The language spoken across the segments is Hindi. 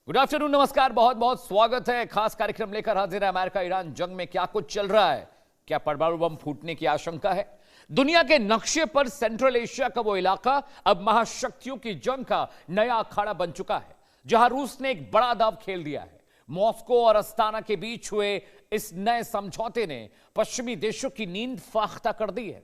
गुड आफ्टरनून, नमस्कार, बहुत बहुत स्वागत है। खास कार्यक्रम लेकर हाजिर है। अमेरिका ईरान जंग में क्या कुछ चल रहा है, क्या परमाणु बम फूटने की आशंका है। दुनिया के नक्शे पर सेंट्रल एशिया का वो इलाका अब महाशक्तियों की जंग का नया अखाड़ा बन चुका है, जहां रूस ने एक बड़ा दांव खेल दिया है। मॉस्को और अस्ताना के बीच हुए इस नए समझौते ने पश्चिमी देशों की नींद फाख्ता कर दी है।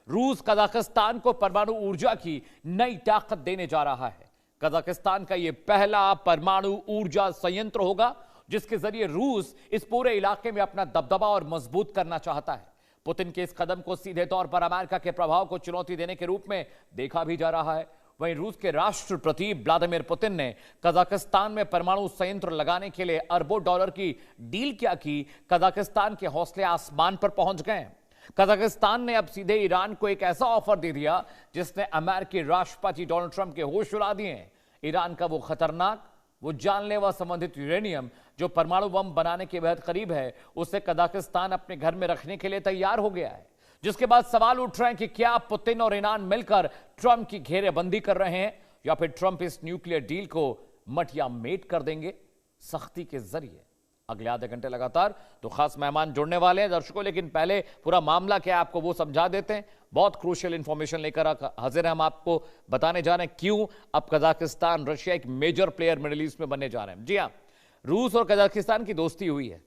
रूस कजाकिस्तान को परमाणु ऊर्जा की नई ताकत देने जा रहा है। कजाकिस्तान का यह पहला परमाणु ऊर्जा संयंत्र होगा, जिसके जरिए रूस इस पूरे इलाके में अपना दबदबा और मजबूत करना चाहता है। पुतिन के इस कदम को सीधे तौर पर अमेरिका के प्रभाव को चुनौती देने के रूप में देखा भी जा रहा है। वहीं रूस के राष्ट्रपति व्लादिमीर पुतिन ने कजाकिस्तान में परमाणु संयंत्र लगाने के लिए अरबों डॉलर की डील क्या की। कजाकिस्तान के हौसले आसमान पर पहुंच गए। कजाकिस्तान ने अब सीधे ईरान को एक ऐसा ऑफर दे दिया जिसने अमेरिकी राष्ट्रपति डोनाल्ड ट्रंप के होश उड़ा दिए। ईरान का वो खतरनाक, वो जानलेवा संबंधित यूरेनियम जो परमाणु बम बनाने के बेहद करीब है, उसे कजाकिस्तान अपने घर में रखने के लिए तैयार हो गया है। जिसके बाद सवाल उठ रहे हैं कि क्या पुतिन और ईरान मिलकर ट्रंप की घेरेबंदी कर रहे हैं, या फिर ट्रंप इस न्यूक्लियर डील को मटिया मेट कर देंगे सख्ती के जरिए। अगले आधे घंटे लगातार तो खास मेहमान जुड़ने वाले हैं दर्शकों, लेकिन पहले पूरा मामला क्या है आपको वो समझा देते हैं। बहुत क्रूशियल इंफॉर्मेशन लेकर हाजिर हैं हम, आपको बताने जा रहे हैं क्यों अब कजाकिस्तान रशिया एक मेजर प्लेयर मिडिल ईस्ट में बनने जा रहे हैं। जी हां, रूस और कजाकिस्तान की दोस्ती हुई है।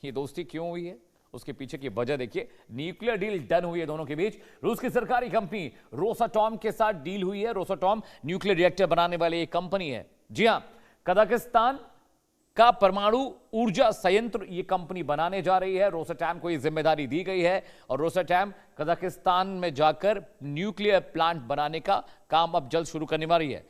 ये दोस्ती क्यों हुई है, उसके पीछे की वजह देखिए। न्यूक्लियर डील डन हुई है दोनों के बीच। रूस की सरकारी कंपनी रोसाटॉम के साथ डील हुई है। रोसाटॉम न्यूक्लियर रिएक्टर बनाने वाली एक कंपनी है। जी हां, कजाकिस्तान का परमाणु ऊर्जा संयंत्र ये कंपनी बनाने जा रही है। रोसाटॉम को ये जिम्मेदारी दी गई है और रोसाटॉम कजाकिस्तान में जाकर न्यूक्लियर प्लांट बनाने का काम अब जल्द शुरू करने वाली है।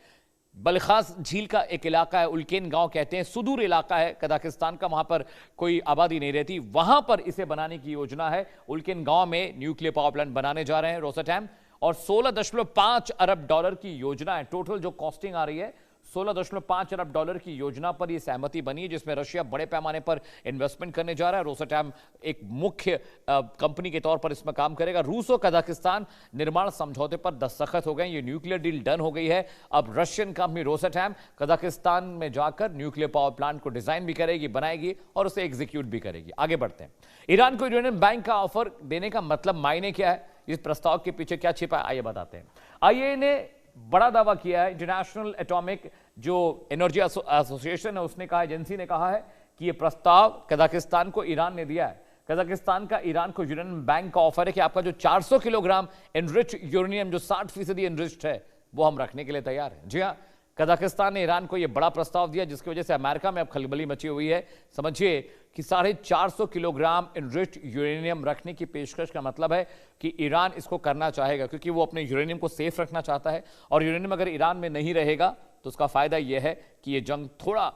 बलखास झील का एक इलाका है, उल्केन गांव कहते हैं, सुदूर इलाका है कजाकिस्तान का, वहां पर कोई आबादी नहीं रहती, वहां पर इसे बनाने की योजना है। उल्केन गांव में न्यूक्लियर पावर प्लांट बनाने जा रहे हैं रोसाटॉम, और 16.5 अरब डॉलर की योजना है। टोटल जो कॉस्टिंग आ रही है 16.5 अरब डॉलर की योजना पर यह सहमति बनी है, जिसमें रशिया बड़े पैमाने पर इन्वेस्टमेंट करने जा रहा है। रोसाटॉम एक मुख्य कंपनी के तौर पर इसमें काम करेगा। रूस और कजाकिस्तान निर्माण समझौते पर दस्तखत हो गए। ये न्यूक्लियर डील डन हो गई है। अब रशियन कंपनी रोसाटॉम कजाकिस्तान में जाकर न्यूक्लियर पावर प्लांट को डिजाइन भी करेगी, बनाएगी और उसे एग्जीक्यूट भी करेगी। आगे बढ़ते हैं। ईरान को यूरेनियम बैंक का ऑफर देने का मतलब मायने क्या है, इस प्रस्ताव के पीछे क्या छिपा है, आइए बताते हैं। आईएए ने बड़ा दावा किया है। इंटरनेशनल एटॉमिक जो एनर्जी एसोसिएशन है, उसने कहा, एजेंसी ने कहा है कि यह प्रस्ताव कजाकिस्तान को ईरान ने दिया है। कजाकिस्तान का ईरान को यूरेनियम बैंक का ऑफर है कि आपका जो 400 किलोग्राम एनरिच यूरेनियम जो 60% एनरिच्ड है, वो हम रखने के लिए तैयार हैं। जी हाँ, कजाकिस्तान ने ईरान को यह बड़ा प्रस्ताव दिया, जिसकी वजह से अमेरिका में अब खलबली मची हुई है। समझिए कि 450 किलोग्राम एनरिच्ड यूरेनियम रखने की पेशकश का मतलब है कि ईरान इसको करना चाहेगा, क्योंकि वो अपने यूरेनियम को सेफ रखना चाहता है। और यूरेनियम अगर ईरान में नहीं रहेगा तो उसका फायदा यह है कि यह जंग थोड़ा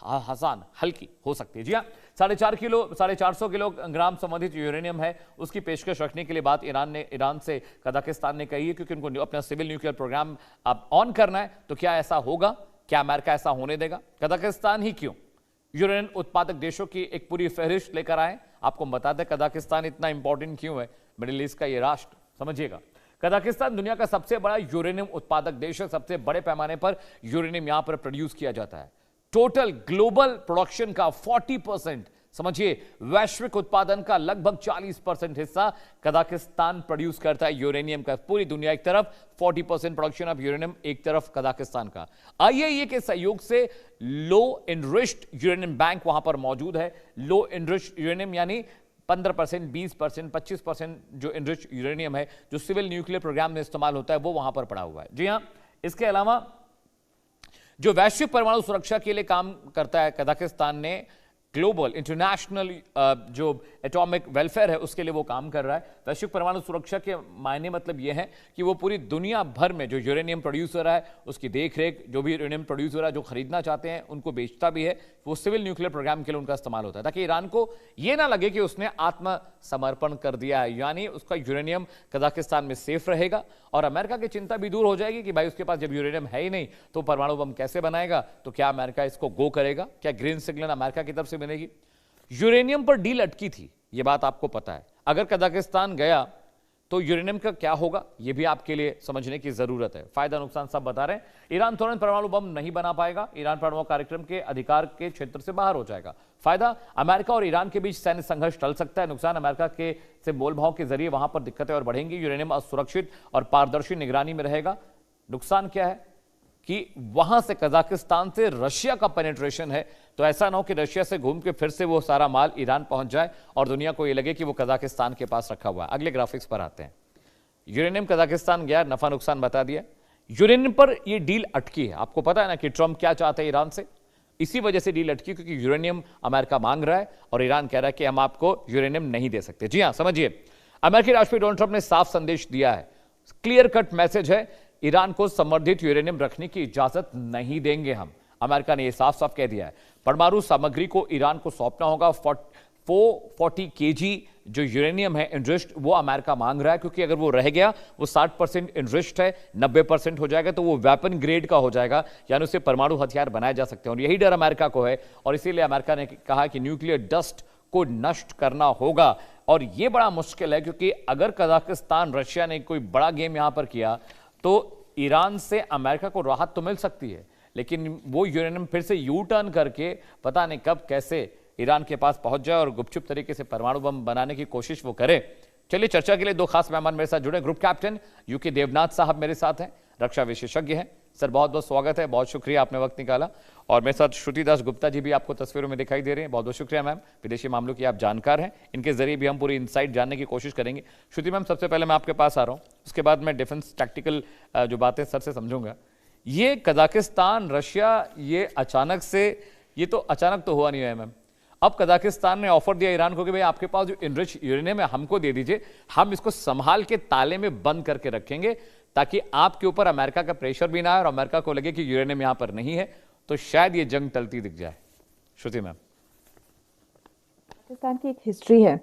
आसान, हल्की हो सकती है। जी हाँ, 450 किलोग्राम संबंधित यूरेनियम है, उसकी पेशकश रखने के लिए बात ईरान से कजाकिस्तान ने कही है, क्योंकि उनको अपना सिविल न्यूक्लियर प्रोग्राम अब ऑन करना है। तो क्या ऐसा होगा, क्या अमेरिका ऐसा होने देगा? कजाकिस्तान ही क्यों, यूरेनियम उत्पादक देशों की एक पूरी फहरिस्त लेकर आए। आपको बता दें कजाकिस्तान इतना इंपॉर्टेंट क्यों है मिडिल ईस्ट का ये राष्ट्र। समझिएगा, कजाकिस्तान दुनिया का सबसे बड़ा यूरेनियम उत्पादक देश है। सबसे बड़े पैमाने पर यूरेनियम यहां पर प्रोड्यूस किया जाता है। टोटल ग्लोबल प्रोडक्शन का 40%, समझिए वैश्विक उत्पादन का लगभग 40% हिस्सा कजाकिस्तान प्रोड्यूस करता है यूरेनियम का। पूरी दुनिया एक तरफ 40% प्रोडक्शन ऑफ यूरेनियम, एक तरफ कजाकिस्तान का। आईएए के सहयोग से लो एनरिच्ड यूरेनियम बैंक वहां पर मौजूद है। लो एनरिच्ड यूरेनियम यानी 15%, 20%, 25% जो एनरिच्ड यूरेनियम है, जो सिविल न्यूक्लियर प्रोग्राम में इस्तेमाल होता है, वो वहां पर पड़ा हुआ है। जी हां, इसके अलावा जो वैश्विक परमाणु सुरक्षा के लिए काम करता है, कजाकिस्तान ने ग्लोबल इंटरनेशनल जो एटॉमिक वेलफेयर है उसके लिए वो काम कर रहा है। वैश्विक परमाणु सुरक्षा के मायने मतलब ये है कि वो पूरी दुनिया भर में जो यूरेनियम प्रोड्यूस हो रहा है उसकी देखरेख, जो भी यूरेनियम प्रोड्यूस हो रहा है, जो खरीदना चाहते हैं उनको बेचता भी है, वो सिविल न्यूक्लियर प्रोग्राम के लिए उनका इस्तेमाल होता है, ताकि ईरान को ये ना लगे कि उसने आत्मसमर्पण कर दिया है। यानी उसका यूरेनियम कजाकिस्तान में सेफ रहेगा और अमेरिका की चिंता भी दूर हो जाएगी कि भाई उसके पास जब यूरेनियम है ही नहीं तो परमाणु बम कैसे बनाएगा। तो क्या अमेरिका इसको गो करेगा, क्या ग्रीन सिग्नल अमेरिका की तरफ से मिलेगी? यूरेनियम पर डील अटकी थी, यह बात आपको पता है। अगर कजाकिस्तान गया तो यूरेनियम का क्या होगा यह भी आपके लिए समझने की जरूरत है। फायदा नुकसान सब बता रहे हैं। ईरान तुरंत परमाणु बम नहीं बना पाएगा, ईरान परमाणु कार्यक्रम के अधिकार के क्षेत्र से बाहर हो जाएगा। फायदा, अमेरिका और ईरान के बीच सैन्य संघर्ष टल सकता है। नुकसान, अमेरिका के से मोलभाव के जरिए वहां पर दिक्कतें और बढ़ेंगी, यूरेनियम असुरक्षित और पारदर्शी निगरानी में रहेगा। नुकसान क्या है कि वहां से कजाकिस्तान से रशिया का पेनिट्रेशन है, तो ऐसा ना हो कि रशिया से घूम के फिर से वो सारा माल ईरान पहुंच जाए और दुनिया को ये लगे कि वो कजाकिस्तान के पास रखा हुआ है। अगले ग्राफिक्स पर आते हैं। यूरेनियम कजाकिस्तान गया, नफा नुकसान बता दिया। यूरेनियम पर ये डील अटकी है। आपको पता है ना कि ट्रंप क्या चाहते हैं ईरान से, इसी वजह से डील अटकी, क्योंकि यूरेनियम अमेरिका मांग रहा है और ईरान कह रहा है कि हम आपको यूरेनियम नहीं दे सकते। जी हां, समझिए, अमेरिकी राष्ट्रपति डोनाल्ड ट्रंप ने साफ संदेश दिया है, क्लियर कट मैसेज है, ईरान को संवर्धित यूरेनियम रखने की इजाजत नहीं देंगे हम। अमेरिका ने यह साफ साफ कह दिया है। परमाणु सामग्री को ईरान को सौंपना होगा। 440 केजी जो यूरेनियम है एनरिच्ड, वो अमेरिका मांग रहा है, क्योंकि अगर वो रह गया, वो 60% एनरिच्ड है, 90% हो जाएगा तो वो वेपन ग्रेड का हो जाएगा, यानी उससे परमाणु हथियार बनाए जा सकते हैं। और यही डर अमेरिका को है और इसीलिए अमेरिका ने कहा कि न्यूक्लियर डस्ट को नष्ट करना होगा। और यह बड़ा मुश्किल है, क्योंकि अगर कजाकिस्तान रशिया ने कोई बड़ा गेम यहां पर किया तो ईरान से अमेरिका को राहत तो मिल सकती है, लेकिन वो यूरेनियम फिर से यू टर्न करके पता नहीं कब कैसे ईरान के पास पहुंच जाए और गुपचुप तरीके से परमाणु बम बनाने की कोशिश वो करे। चलिए, चर्चा के लिए दो खास मेहमान मेरे साथ जुड़े। ग्रुप कैप्टन यूके देवनाथ साहब मेरे साथ हैं, रक्षा विशेषज्ञ हैं। सर, बहुत बहुत स्वागत है, बहुत शुक्रिया आपने वक्त निकाला। और मेरे साथ श्रुति दास गुप्ता जी भी आपको तस्वीरों में दिखाई दे रहे हैं, बहुत बहुत शुक्रिया मैम, विदेशी मामलों की आप जानकार हैं, इनके जरिए भी हम पूरी इनसाइट जानने की कोशिश करेंगे। श्रुति मैम, सबसे पहले मैं आपके पास आ रहा हूँ, उसके बाद मैं डिफेंस टैक्टिकल जो बातें सर से समझूंगा। ये कजाकिस्तान रशिया, ये अचानक से, ये तो अचानक तो हुआ नहीं है मैम। अब कजाकिस्तान ने ऑफर दिया ईरान को कि भाई आपके पास जो इनरिच यूरेनियम है हमको दे दीजिए, हम इसको संभाल के ताले में बंद करके रखेंगे ताकि आपके ऊपर अमेरिका का प्रेशर भी ना आए और अमेरिका को लगे कि यूरेनियम यहां पर नहीं है, तो शायद ये जंग टलती दिख जाए। श्रुति मैम, पाकिस्तान की एक हिस्ट्री है।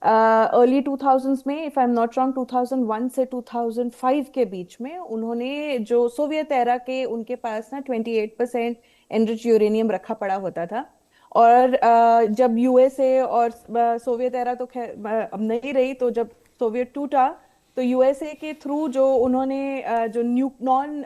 अर्ली 2000s में, if I am not wrong, 2001 से 2005 के बीच में उन्होंने जो सोवियत एरा के, उनके पास ना 28% एनरिच यूरेनियम रखा पड़ा होता था। और जब यूएसए और सोवियत एरा तो खैर अब नहीं रही, तो जब सोवियत टूटा तो यूएसए के थ्रू जो उन्होंने जो नॉन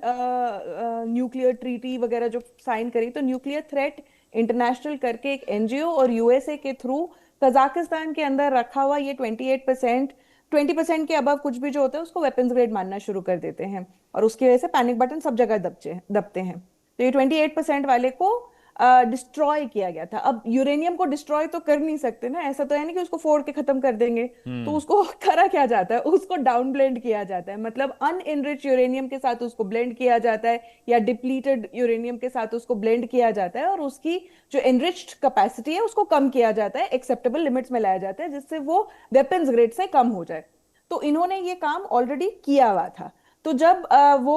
न्यूक्लियर ट्रीटी वगैरह जो साइन करी, तो न्यूक्लियर थ्रेट इंटरनेशनल करके एक एनजीओ और यूएसए के थ्रू कजाकिस्तान के अंदर रखा हुआ ये 28%, 20% के अबव कुछ भी जो होता है उसको वेपन्स ग्रेड मानना शुरू कर देते हैं, और उसकी वजह से पैनिक बटन सब जगह दबते हैं। तो ये 28% वाले को डिस्ट्रॉय किया गया था। अब यूरेनियम को डिस्ट्रॉय तो कर नहीं सकते ना, ऐसा तो है नहीं कि उसको फोड़ के खत्म कर देंगे। तो उसको करा क्या जाता है, उसको डाउन ब्लेंड किया जाता है, मतलब अनएनरिच यूरेनियम के साथ उसको ब्लेंड किया जाता है या डिप्लीटेड यूरेनियम के साथ उसको ब्लेंड किया जाता है, और उसकी जो एनरिच्ड कैपेसिटी है उसको कम किया जाता है, एक्सेप्टेबल लिमिट्स में लाया जाता है, जिससे वो वेपन्स ग्रेड से कम हो जाए। तो इन्होंने ये काम ऑलरेडी किया हुआ था। तो जब वो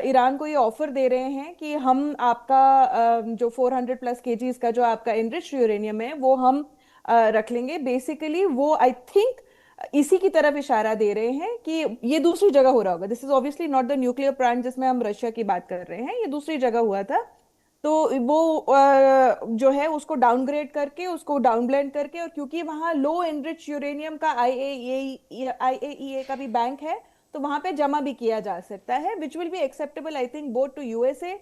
ईरान को ये ऑफर दे रहे हैं कि हम आपका जो 400+ केजीज का जो आपका एनरिच्ड यूरेनियम है वो हम रख लेंगे, बेसिकली वो आई थिंक इसी की तरफ इशारा दे रहे हैं कि ये दूसरी जगह हो रहा होगा। This is obviously not the nuclear plant जिसमें हम रशिया की बात कर रहे हैं, ये दूसरी जगह हुआ था। तो वो जो है उसको डाउनग्रेड करके, उसको डाउन ब्लेंड करके, और क्योंकि वहाँ लो एनरिच यूरेनियम का आईएईए का भी बैंक है, तो वहां पे जमा भी किया जा सकता है, which will be acceptable I think both to USA,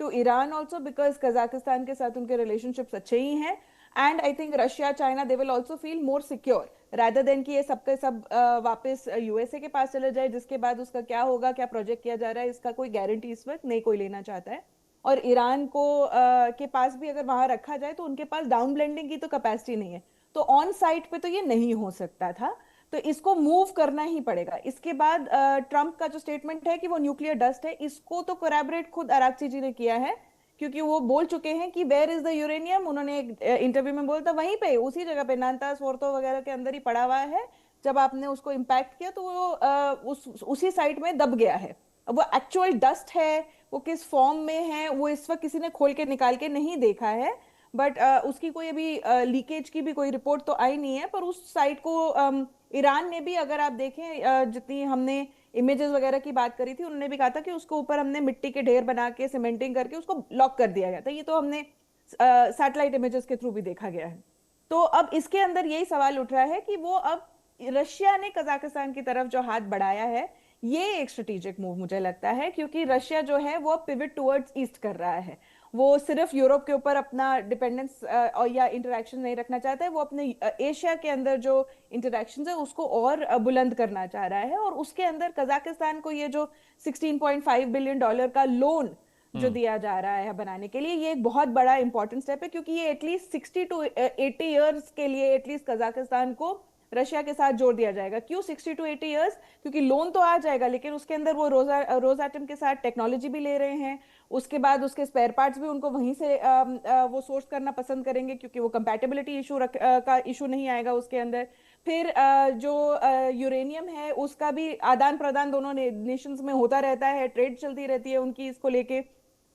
to Iran also, because Kazakhstan के साथ उनके रिलेशनशिप्स अच्छे ही हैं, and I think Russia China they will also feel more secure rather than कि ये सबके सब वापस यूएसए के पास चले जाए, जिसके बाद उसका क्या होगा, क्या प्रोजेक्ट किया जा रहा है, इसका कोई गारंटी इस वक्त नहीं कोई लेना चाहता है। और ईरान को के पास भी अगर वहां रखा जाए तो उनके पास डाउन ब्लेंडिंग की तो कैपेसिटी नहीं है, तो ऑन साइट पे तो ये नहीं हो सकता था, तो इसको मूव करना ही पड़ेगा। इसके बाद ट्रंप का जो स्टेटमेंट है कि वो न्यूक्लियर डस्ट है, इसको तो कोरैबोरेट खुद आरागची जी ने किया है, क्योंकि वो बोल चुके हैं कि वेयर इज द यूरेनियम, उन्होंने एक इंटरव्यू में बोला था वहीं पे उसी जगह पे नानतास फोर्तो वगैरह के अंदर ही पड़ा हुआ है, जब आपने उसको इम्पैक्ट किया तो वो उसी साइट में दब गया है। अब वो एक्चुअल डस्ट है, वो किस फॉर्म में है, वो इस वक्त किसी ने खोल के निकाल के नहीं देखा है, बट उसकी कोई अभी लीकेज की भी कोई रिपोर्ट तो आई नहीं है। पर उस साइट को ईरान ने भी, अगर आप देखें, जितनी हमने इमेजेस वगैरह की बात करी थी, उन्होंने भी कहा था कि उसके ऊपर हमने मिट्टी के ढेर बना के सीमेंटिंग करके उसको लॉक कर दिया गया था। ये तो हमने सैटेलाइट इमेजेस के थ्रू भी देखा गया है। तो अब इसके अंदर यही सवाल उठ रहा है कि वो अब रशिया ने कजाकिस्तान की तरफ जो हाथ बढ़ाया है, ये एक स्ट्रेटेजिक मूव मुझे लगता है, क्योंकि रशिया जो है वो पिवट टुवर्ड्स ईस्ट कर रहा है। वो सिर्फ यूरोप के ऊपर अपना डिपेंडेंस और या इंटरेक्शन नहीं रखना चाहता है, वो अपने एशिया के अंदर जो इंटरेक्शन है उसको और बुलंद करना चाह रहा है। और उसके अंदर कजाकिस्तान को ये जो $16.5 बिलियन का लोन जो दिया जा रहा है बनाने के लिए, ये एक बहुत बड़ा इंपॉर्टेंट स्टेप है, क्योंकि ये एटलीस्ट 60 to 80 ईयर्स के लिए एटलीस्ट कजाकिस्तान को रशिया के साथ जोड़ दिया जाएगा। क्यों 60 to 80 ईयर्स? क्योंकि लोन तो आ जाएगा, लेकिन उसके अंदर वो रोजाटम के साथ टेक्नोलॉजी भी ले रहे हैं। उसके बाद उसके स्पेयर पार्ट्स भी उनको वहीं से वो सोर्स करना पसंद करेंगे, क्योंकि वो कंपैटिबिलिटी इशू का इशू नहीं आएगा उसके अंदर। फिर जो यूरेनियम है उसका भी आदान प्रदान दोनों नेशंस में होता रहता है, ट्रेड चलती रहती है उनकी इसको लेके।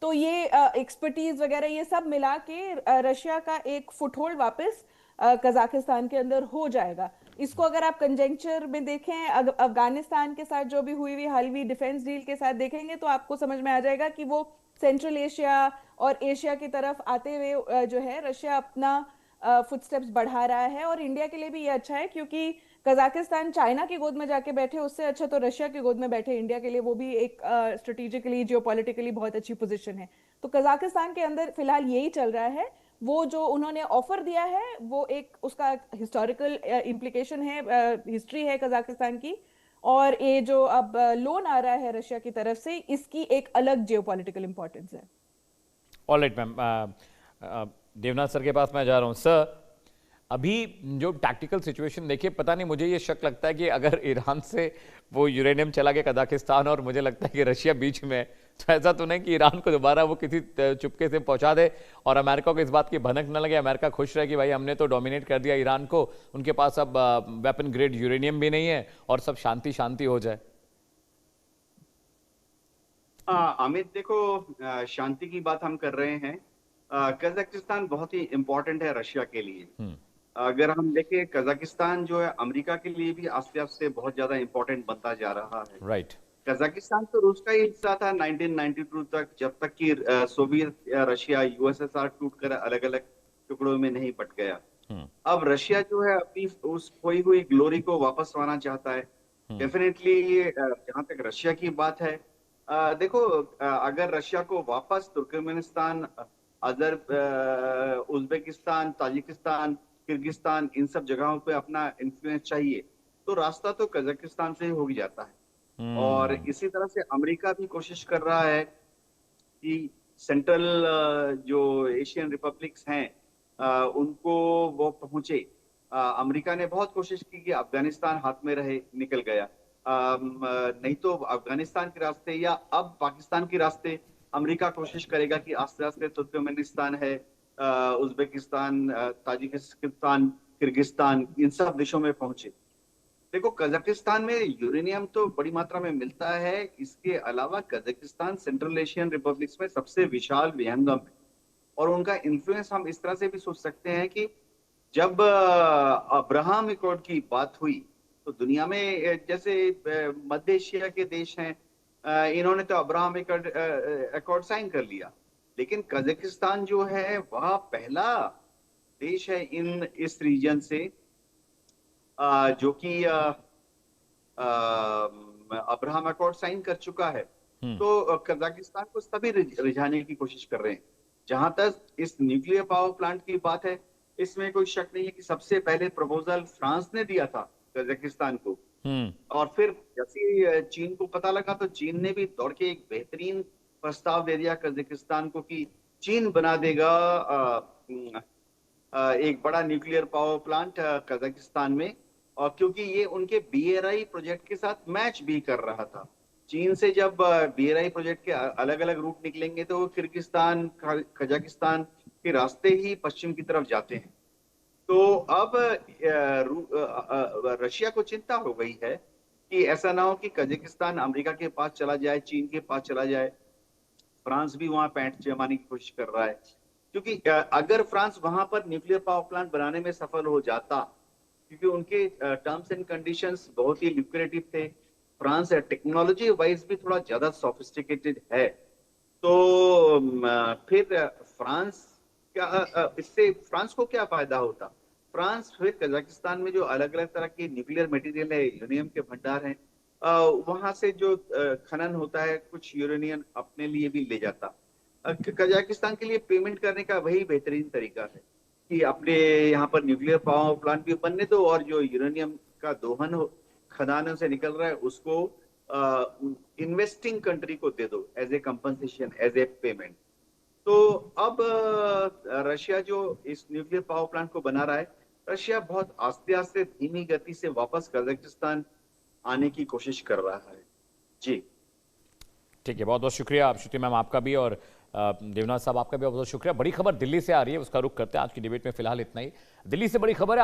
तो ये एक्सपर्टीज वगैरह ये सब मिला के रशिया का एक फुटहोल्ड वापस कजाकिस्तान के अंदर हो जाएगा। इसको अगर आप कंजेंचर में देखें, अफगानिस्तान के साथ जो भी हुई हालवी डिफेंस डील के साथ देखेंगे, तो आपको समझ में आ जाएगा कि वो सेंट्रल एशिया और एशिया की तरफ आते हुए जो है रशिया अपना फुटस्टेप्स बढ़ा रहा है। और इंडिया के लिए भी ये अच्छा है, क्योंकि कजाकिस्तान चाइना की गोद में जाके बैठे उससे अच्छा तो रशिया की गोद में बैठे इंडिया के लिए वो भी एक स्ट्रेटेजिकली जियोपॉलिटिकली बहुत अच्छी पोजीशन है। तो कजाकिस्तान के अंदर फिलहाल यही चल रहा है। वो जो उन्होंने ऑफर दिया है वो एक उसका हिस्टोरिकल इम्प्लीकेशन है, हिस्ट्री है कजाकिस्तान की। और ये जो अब लोन आ रहा है रशिया की तरफ से, इसकी एक अलग जियोपॉलिटिकल इंपॉर्टेंस है। ऑलराइट मैम, देवनाथ सर के पास मैं जा रहा हूं। सर, अभी जो टैक्टिकल सिचुएशन देखिए, पता नहीं, मुझे ये शक लगता है कि अगर ईरान से वो यूरेनियम चला गया कजाकिस्तान और मुझे लगता है कि रशिया बीच में, तो ऐसा तो नहीं कि ईरान को दोबारा वो किसी चुपके से पहुंचा दे और अमेरिका को इस बात की भनक न लगे, अमेरिका खुश रहे कि भाई हमने तो डोमिनेट कर दिया ईरान को, उनके पास अब वेपन ग्रेड यूरेनियम भी नहीं है और सब शांति शांति हो जाए। अमित देखो, शांति की बात हम कर रहे हैं। कजाकिस्तान बहुत ही इम्पोर्टेंट है रशिया के लिए। अगर हम देखें, कजाकिस्तान जो है अमेरिका के लिए भी आस्ते आस्ते बहुत ज्यादा इम्पोर्टेंट बनता जा रहा है। राइट। कजाकिस्तान तो रूस का ही हिस्सा था 1992 तक, जब तक कि सोवियत रशिया यूएसएसआर टूटकर अलग अलग टुकड़ों में नहीं बट गया। अब रशिया जो है अपनी उस खोई हुई ग्लोरी को वापस पाना चाहता है। डेफिनेटली जहां तक रशिया की बात है, देखो, अगर रशिया को वापस तुर्कमेनिस्तान, उज्बेकिस्तान, ताजिकिस्तान, किर्गिस्तान, इन सब जगहों पे अपना इन्फ्लुएंस चाहिए, तो रास्ता तो कजाकिस्तान से ही हो जाता है। और इसी तरह से अमेरिका भी कोशिश कर रहा है कि सेंट्रल जो एशियन रिपब्लिक्स हैं उनको वो पहुंचे। अमेरिका ने बहुत कोशिश की कि अफगानिस्तान हाथ में रहे, निकल गया। नहीं तो अफगानिस्तान के रास्ते या अब पाकिस्तान के रास्ते अमेरिका कोशिश करेगा कि आस्ते आस्ते तुर्कमेनिस्तान है, उज्बेकिस्तान, ताजिकिस्तान, किर्गिस्तान, इन सब देशों में पहुंचे। देखो, कजाकिस्तान में यूरेनियम तो बड़ी मात्रा में मिलता है। इसके अलावा कजाकिस्तान सेंट्रल एशियन रिपब्लिक्स में सबसे विशाल विहंगम है। और उनका इन्फ्लुएंस हम इस तरह से भी सोच सकते हैं कि जब अब्राहम एकॉर्ड की बात हुई, तो दुनिया में जैसे मध्य एशिया के देश हैं, इन्होंने तो अब्राहम एकॉर्ड साइन कर लिया, लेकिन कजाकिस्तान जो है वह पहला देश है इस रीजन से जो कि अब्राहम एकॉर्ड साइन कर चुका है। तो कजाकिस्तान को सभी रिझाने की कोशिश कर रहे हैं। जहां तक इस न्यूक्लियर पावर प्लांट की बात है, इसमें कोई शक नहीं है कि सबसे पहले प्रपोजल फ्रांस ने दिया था कजाकिस्तान को। और फिर जैसे चीन को पता लगा, तो चीन ने भी दौड़ के एक बेहतरीन प्रस्ताव दे दिया कजाकिस्तान को कि चीन बना देगा एक बड़ा न्यूक्लियर पावर प्लांट कजाकिस्तान में। और क्योंकि ये उनके BRI प्रोजेक्ट के साथ मैच भी कर रहा था। चीन से जब BRI प्रोजेक्ट के अलग अलग रूट निकलेंगे, तो वो किर्गिस्तान, कजाकिस्तान के रास्ते ही पश्चिम की तरफ जाते हैं। तो अब रशिया को चिंता हो गई है कि ऐसा ना हो कि कजाकिस्तान अमेरिका के पास चला जाए, चीन के पास चला जाए। फ्रांस भी वहां पैंठ जमाने की कोशिश कर रहा है, क्योंकि अगर फ्रांस वहां पर न्यूक्लियर पावर प्लांट बनाने में सफल हो जाता, क्योंकि उनके टर्म्स एंड कंडीशंस बहुत ही ल्यूक्रेटिव थे, फ्रांस टेक्नोलॉजी वाइज भी थोड़ा ज्यादा सोफिस्टिकेटेड है, तो फिर फ्रांस इससे फ्रांस को क्या फायदा होता? फ्रांस फिर कजाकिस्तान में जो अलग अलग तरह के न्यूक्लियर मटेरियल है, यूरेनियम के भंडार हैं, वहां से जो खनन होता है कुछ यूरेनियम अपने लिए भी ले जाता। कजाकिस्तान के लिए पेमेंट करने का वही बेहतरीन तरीका है कि अपने यहाँ पर न्यूक्लियर पावर प्लांट भी बनने दो और जो यूरेनियम का दोहन खदानों से निकल रहा है उसको इन्वेस्टिंग कंट्री को दे दो as a compensation, as a payment. तो अब रशिया जो इस न्यूक्लियर पावर प्लांट को बना रहा है, रशिया बहुत आस्ते आस्ते धीमी गति से वापस कजाकिस्तान आने की कोशिश कर रहा है। जी ठीक है, बहुत बहुत शुक्रिया श्रुति मैम आपका भी, और देवनाथ साहब आपका भी बहुत बहुत शुक्रिया। बड़ी खबर दिल्ली से आ रही है, उसका रुख करते हैं। आज की डिबेट में फिलहाल इतना ही। दिल्ली से बड़ी खबर है।